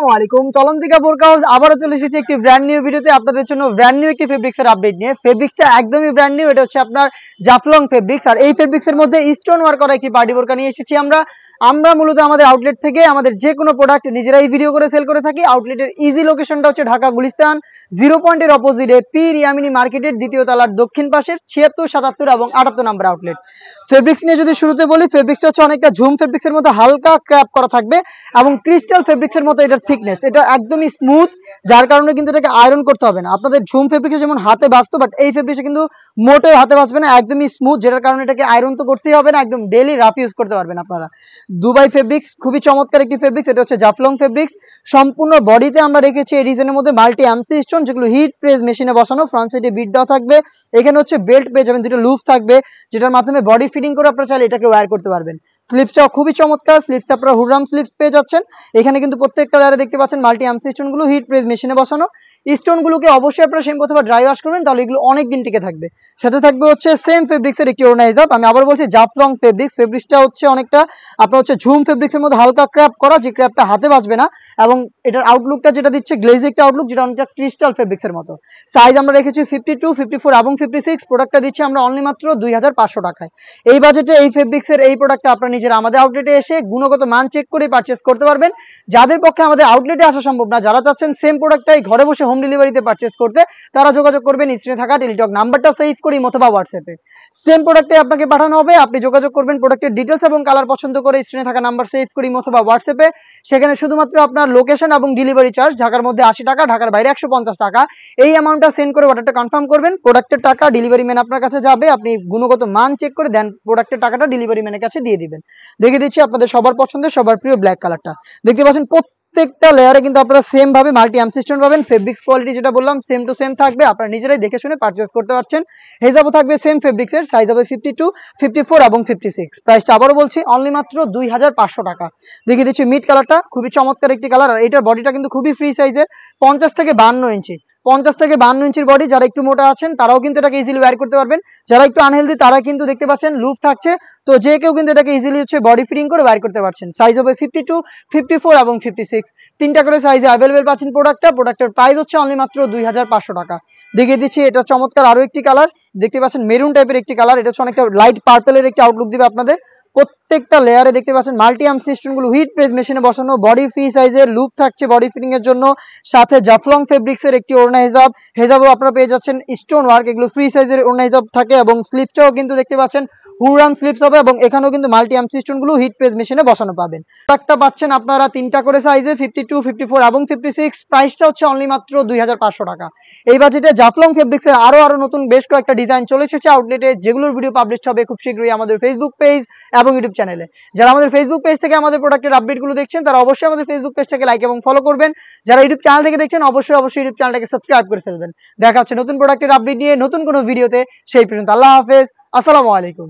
আসসালামু আলাইকুম। চলন্তিকা বোরকা হাউস আবারও চলে এসেছে একটি ব্র্যান্ড নিউ ভিডিওতে আপনাদের জন্য ব্র্যান্ড নিউ একটি ফেব্রিক্সের আপডেট নিয়ে। ফেব্রিক্সটা একদমই ব্র্যান্ড নিউ, এটা হচ্ছে আপনার জাফলং ফেব্রিক্স। আর এই ফেব্রিক্সের মধ্যে স্টোন ওয়ার্ক করা একটি পার্টি বোরকা নিয়ে এসেছি আমরা মূলত আমাদের আউটলেট থেকে আমাদের যে কোনো প্রোডাক্ট নিজেরাই ভিডিও করে সেল করে থাকি। আউটলেটের ইজি লোকেশনটা হচ্ছে ঢাকা গুলিস্তান 0 পয়েন্টের অপোজিটে পি রিয়ামিনী মার্কেটের দ্বিতীয় তলার দক্ষিণ পাশের 76, 77 এবং 78 নম্বর আউটলেট। ফেব্রিক্স নিয়ে যদি শুরুতে বলি, ফেব্রিক্স হচ্ছে অনেকটা ঝুম ফেব্রিক্সের মধ্যে হালকা ক্র্যাপ করা থাকবে এবং ক্রিস্টাল ফেব্রিক্সের মতো এটার থিকনেস, এটা একদমই স্মুথ, যার কারণে কিন্তু এটাকে আয়রন করতে হবে না। আপনাদের ঝুম ফেব্রিক্সে যেমন হাতে বাঁচতো, বাট এই ফেব্রিক্সে কিন্তু মোটেও হাতে বাঁচবে না, একদমই স্মুথ, যেটার কারণে এটাকে আয়রন তো করতেই হবে না, একদম ডেইলি রাফ ইউজ করতে পারবেন আপনারা। দুবাই ফেব্রিক্স খুবই চমৎকার একটি ফেব্রিক্স, এটা হচ্ছে জাফলং ফেব্রিক্স। সম্পূর্ণ বডিতে আমরা রেখেছি এই ডিজাইনের মধ্যে মাল্টি এমসি স্টোন, যেগুলো হিট প্রেস মেশিনে বসানো। ফ্রন্ট সাইডে বিট দেওয়া থাকবে, এখানে হচ্ছে বেল্ট পেয়ে যাবেন, দুটো লুপ থাকবে যেটার মাধ্যমে বডি ফিটিং করে আপনারা চাইলে এটাকে ওয়্যার করতে পারবেন। স্লিপসটাও খুবই চমৎকার, স্লিপস আপনারা হুররাম স্লিপস পেয়ে যাচ্ছেন। এখানে কিন্তু প্রত্যেকটা লেয়ারে দেখতে পাচ্ছেন মাল্টি এমসি স্টোনগুলো হিট প্রেস মেশিনে বসানো। স্টোনগুলোকে অবশ্যই আপনারা শ্যাম্পু অথবা ড্রাই ওয়াশ করবেন, তাহলে এগুলো অনেক দিন টিকে থাকবে। সাথে থাকবে হচ্ছে সেম ফেব্রিক্সের একটি ওড়না হিজাব। আমি আবার বলছি জাফলং ফেব্রিক্স। ফেব্রিক্সটা হচ্ছে অনেকটা আপনার হচ্ছে ঝুম ফেব্রিক্সের মধ্যে হালকা ক্র্যাপ করা, যে ক্র্যাপটা হাতে বাজবে না, এবং এটার আউটলুকটা যেটা দিচ্ছে গ্লেজি একটা আউটলুক, যেটা অনেকটা ক্রিস্টাল ফেব্রিক্সের মতো। সাইজ আমরা রেখেছি 52, 54 এবং 56। প্রোডাক্টটা দিচ্ছি আমরা অনলি মাত্র 2500 টাকায়। এই বাজেটে এই ফেব্রিক্সের এই প্রোডাক্টটা আপনারা নিজেরা আমাদের আউটলেটে এসে গুণগত মান চেক করে পারচেস করতে পারবেন। যাদের পক্ষে আমাদের আউটলেটে আসা সম্ভব না, যারা চাচ্ছেন সেম প্রোডাক্টটাই ঘরে বসে হোম ডেলিভারিতে পারচেস করতে, তারা যোগাযোগ করবেন স্ক্রিনে থাকা টেলিটক নাম্বারটা সেভ করি অথবা হোয়াটসঅ্যাপে। সেম প্রোডাক্টে আপনাকে পাঠানো হবে, আপনি যোগাযোগ করবেন প্রোডাক্টের ডিটেলস এবং কালার পছন্দ করে স্ক্রিনে থাকা নাম্বার সেভ করি অথবা হোয়াটসঅ্যাপে। সেখানে শুধুমাত্র আপনার লোকেশন এবং ডেলিভারি চার্জ, ঢাকার মধ্যে 80 টাকা, ঢাকার বাইরে 150 টাকা, এই অ্যামাউন্টটা সেন্ড করে অর্ডারটা কনফার্ম করবেন। প্রোডাক্টের টাকা ডেলিভারি ম্যান আপনার কাছে যাবে, আপনি গুণগত মান চেক করে দেন প্রোডাক্টের টাকাটা ডেলিভারি ম্যানের কাছে দিয়ে দিবেন। দেখে দিচ্ছি আপনাদের সবার পছন্দের সবার প্রিয় ব্ল্যাক কালারটা। দেখতে পাচ্ছেন প্রত্যেকটা লেয়ারে কিন্তু আপনারা সেম ভাবে মাল্টি এমসি স্টোন পাবেন। ফেব্রিক্স কোয়ালিটি যেটা বললাম সেম টু সেম থাকবে, আপনারা নিজেরাই দেখে শুনে পারচেজ করতে পারছেন। হেজাবও থাকবে সেম ফেব্রিক্সের, সাইজ হবে 52, 54 এবং 56। প্রাইসটা আবারও বলছি অনলি মাত্র 2500 টাকা। দেখিয়ে দিচ্ছি মিড কালারটা, খুবই চমৎকার একটি কালার। আর এটার বডিটা কিন্তু খুবই ফ্রি সাইজের, 50 থেকে 52 ইঞ্চি। 50 থেকে 52 ইঞ্চির বডি, যারা একটু মোটা আছেন তারাও কিন্তু এটাকে ইজিলি ওয়্যার করতে পারবেন। যারা একটু আনহেলদি তারা কিন্তু দেখতে পাচ্ছেন লুপ থাকছে, তো যে কেউ কিন্তু এটাকে ইজিলি হচ্ছে বডি ফিটিং করে ওয়্যার করতে পারছেন। সাইজ হবে 52, 54 এবং 56। তিনটা করে সাইজে অ্যাভেলেবেল পাচ্ছেন প্রোডাক্টের প্রাইস হচ্ছে অনলি মাত্র 2500 টাকা। দেখিয়ে দিচ্ছি এটা চমৎকার আরো একটি কালার, দেখতে পাচ্ছেন মেরুন টাইপের একটি কালার, এটা হচ্ছে অনেকটা লাইট পার্পলের একটি আউটলুক দিবে আপনাদের। প্রত্যেকটা লেয়ারে দেখতে পাচ্ছেন মাল্টি এমসি স্টোনগুলো হিট প্রেস মেশিনে বসানো, বডি ফ্রি সাইজের লুপ থাকছে বডি ফিটিং এর জন্য। সাথে জাফলং ফেব্রিক্সের একটি ওড়না হিজাব, হেজাবও আপনারা পেয়ে যাচ্ছেন স্টোন ওয়ার্ক, এগুলো ফ্রি সাইজের ওড়না হিজাব থাকে। এবং স্লিপসটাও কিন্তু দেখতে পাচ্ছেন হুররাম স্লিপস হবে, এবং এখানেও কিন্তু মাল্টি এমসি স্টোনগুলো হিট প্রেস মেশিনে বসানো পাবেন। প্রোডাক্টটা পাচ্ছেন আপনারা তিনটা করে সাইজে 52, 54 এবং 56। প্রাইসটা হচ্ছে অনলি মাত্র 2500 টাকা। এই বাজেটে জাফলং ফেব্রিক্সের আরো নতুন বেশ কয়েকটা ডিজাইন চলে এসেছে আউটলেটে, যেগুলোর ভিডিও পাবলিশ হবে খুব শীঘ্রই আমাদের ফেসবুক পেজ এবং ইউটিউব চ্যানেলে। যারা আমাদের ফেসবুক পেজ থেকে আমাদের প্রোডাক্টের আপডেটগুলো দেখছেন, তারা অবশ্যই আমাদের ফেসবুক পেজটাকে লাইক এবং ফলো করবেন। যারা ইউটিউব চ্যানেল থেকে দেখছেন, অবশ্যই ইউটিউব চ্যানেলটাকে সাবস্ক্রাইব করে ফেলবেন। দেখা হচ্ছে নতুন প্রোডাক্টের আপডেট নিয়ে নতুন কোনো ভিডিওতে। সেই পর্যন্ত আল্লাহ হাফেজ, আসসালামু আলাইকুম।